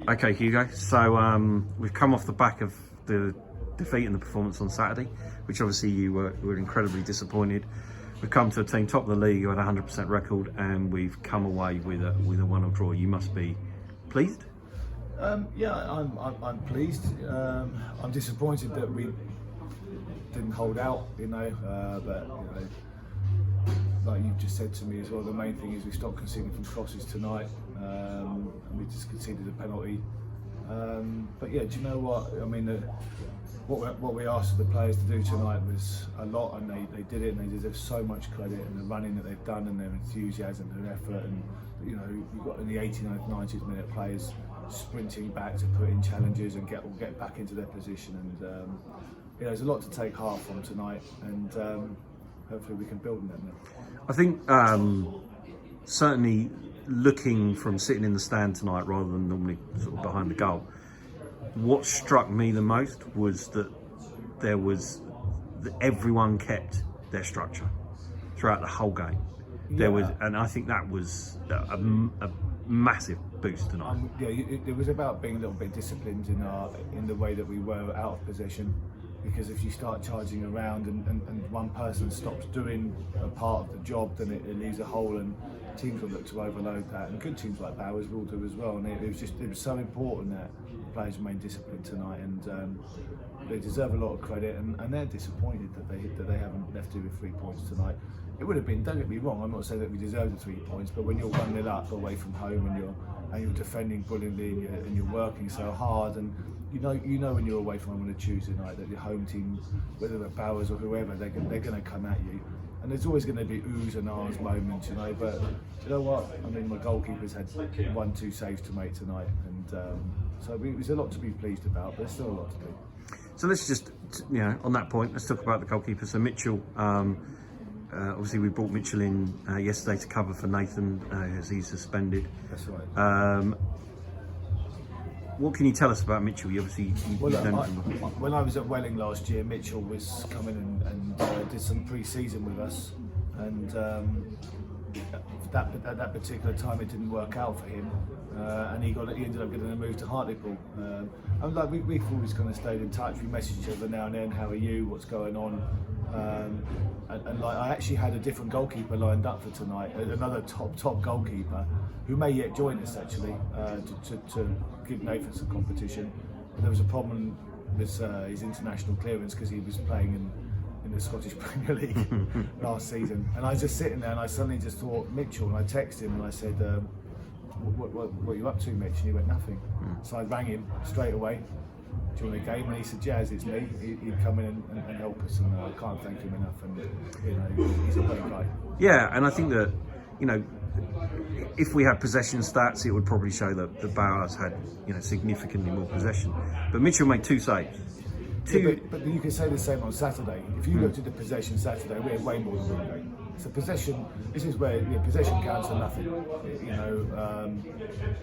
Okay, Hugo. So we've come off the back of the defeat and the performance on Saturday, which obviously you were incredibly disappointed. We've come to a team top of the league who had a 100% record, and we've come away with a 1-1 draw. You must be pleased. Yeah, I'm pleased. I'm disappointed that we didn't hold out, but like you've just said to me as well, the main thing is we stopped conceding from crosses tonight, and we just conceded a penalty. But yeah, do you know what? I mean, what we asked the players to do tonight was a lot, and they did it, and they deserve so much credit, and the running that they've done, and their enthusiasm, their effort, and you've got in the 89th, 90th minute players sprinting back to put in challenges and get back into their position, and there's a lot to take heart from tonight, and hopefully we can build on that now. I think certainly looking from sitting in the stand tonight rather than normally sort of behind the goal, what struck me the most was that everyone kept their structure throughout the whole game. And I think that was a massive boost tonight. It was about being a little bit disciplined in the way that we were out of possession. Because if you start charging around and one person stops doing a part of the job, then it leaves a hole, and teams will look to overload that. And good teams like Bowers will do as well. And it was so important that the players remain disciplined tonight, and they deserve a lot of credit. And they're disappointed that they haven't left it with 3 points tonight. It would have been. Don't get me wrong. I'm not saying that we deserve the 3 points, but when you're 1-0 up away from home and you're defending brilliantly and you're working so hard, and you know when you're away from home on a Tuesday night that your home team, whether they're Bowers or whoever, they're going to come at you, and there's always going to be oohs and ahs moments, But you know what? I mean, my goalkeepers had 1-2 saves to make tonight, and so there's a lot to be pleased about, but there's still a lot to do. So let's just, on that point, let's talk about the goalkeeper. So Mitchell. Obviously, we brought Mitchell in yesterday to cover for Nathan as he's suspended. That's right. What can you tell us about Mitchell? When I was at Welling last year, Mitchell was coming and did some pre-season with us, and at that particular time it didn't work out for him, and he ended up getting a move to Hartlepool. And we've always kind of stayed in touch. We message each other now and then. How are you? What's going on? And I actually had a different goalkeeper lined up for tonight, another top goalkeeper who may yet join us actually to give Nathan some competition. But there was a problem with his international clearance because he was playing in the Scottish Premier League last season. And I was just sitting there and I suddenly just thought Mitchell, and I texted him and I said, what are you up to, Mitch? And he went, nothing. So I rang him straight away. Do you want a game? And he said, Jazz, it's me. He'd come in and help us, and I can't thank him enough. And he's a great guy. Yeah, and I think that if we had possession stats, it would probably show that the Bowers had significantly more possession. But Mitchell made 2 saves. Yeah, but you can say the same on Saturday. If you looked at the possession Saturday, we had way more than one game. So possession, this is where possession counts for nothing.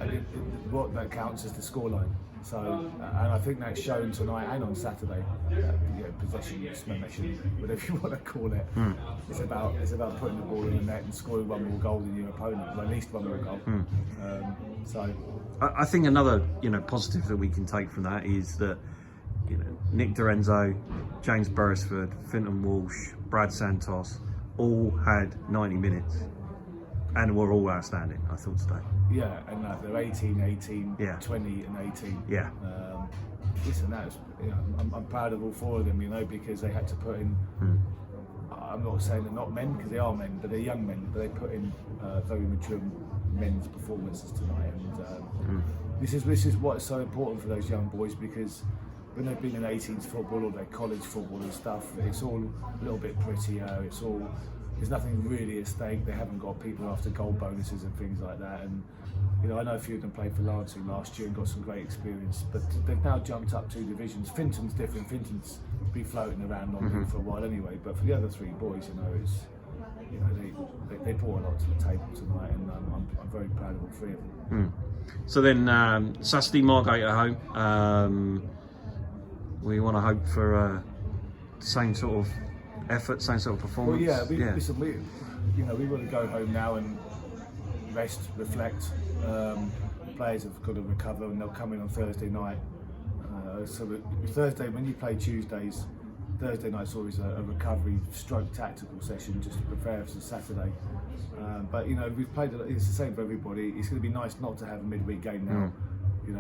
And what that counts is the scoreline. So, and I think that's shown tonight and on Saturday. Possession, smash, whatever you want to call it. It's about putting the ball in the net and scoring one more goal than your opponent, or at least one more goal. So, I think another positive that we can take from that is that Nick Dorenzo, James Beresford, Finton Walsh, Brad Santos all had 90 minutes and were all outstanding, I thought, today. Yeah, and they're 18, yeah. 20 and 18. Yeah. Listen, I'm proud of all 4 of them, because they had to put in, I'm not saying they're not men, because they are men, but they're young men, but they put in very mature men's performances tonight. And this is what's so important for those young boys, because when they've been in 18s football or their college football and stuff, it's all a little bit prettier. There's nothing really at stake. They haven't got people after goal bonuses and things like that. And I know a few of them played for Lancing last year and got some great experience. But they've now jumped up 2 divisions. Finton's different. Finton's been floating around on for a while anyway. But for the other 3 boys, they brought a lot to the table tonight, and I'm very proud of all 3 of them. So then Saturday, Margate at home. We want to hope for same sort of effort, same sort of performance. Well, listen, we want to go home now and rest, reflect. players have got to recover, and they'll come in on Thursday night. Thursday, when you play Tuesdays, Thursday night's always a recovery stroke tactical session just to prepare for Saturday. But we've played. It's the same for everybody. It's going to be nice not to have a midweek game now,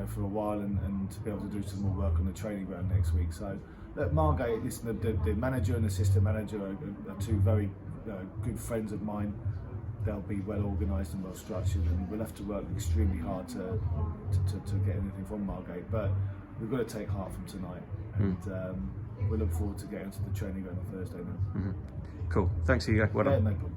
for a while, and to be able to do some more work on the training ground next week. So, look, Margate, listen, the manager and assistant manager are two very good friends of mine. They'll be well organised and well structured, and we'll have to work extremely hard to get anything from Margate. But we've got to take heart from tonight, and we look forward to getting to the training ground on Thursday now. Cool. Thanks, Hugo. Well done. No problem.